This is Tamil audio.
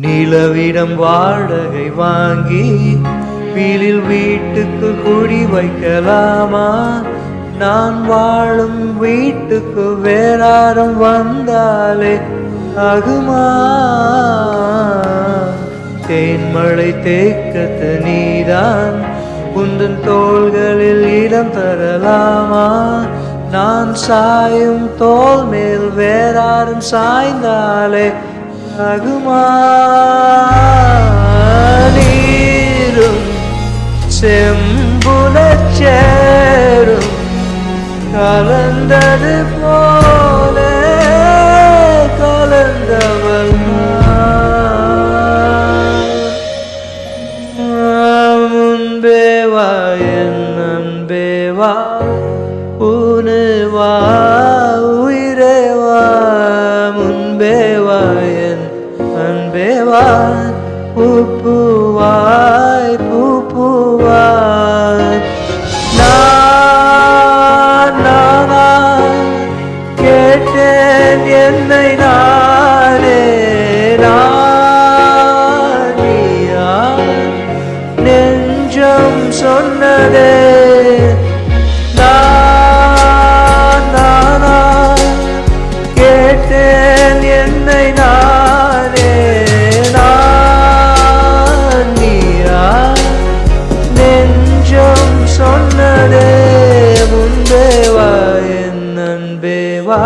நிலவிடம் வாடகை வாங்கி வீலில் வீட்டுக்கு குடி வைக்கலாமா? நான் வாழும் வீட்டுக்கு வேறாரும் வந்தாலே ஆகுமா? தேன்மழை தேக்கத்து நீதான் உந்தன் தோள்களில் இடம் தரலாமா? நான் சாயும் தோல் மேல் வேறாரும் சாய்ந்தாலே ஆகுமா? நீரும் செம்புலச் சேரும் கலந்தது போல கலந்தவள் முன்பே வா என் அன்பே வா, உனே வா உயிரே வா, முன்பே வா என் அன்பே வா, பூப்புவாய் பூப்புவாய். நான் கேட்டேன் என்னை நானே, நீயா நெஞ்சம் சொன்னதே. கேட்டேன் என்னை நானே, நீயா நெஞ்சம் சொன்னதே. முன்பே வா என் அன்பே வா.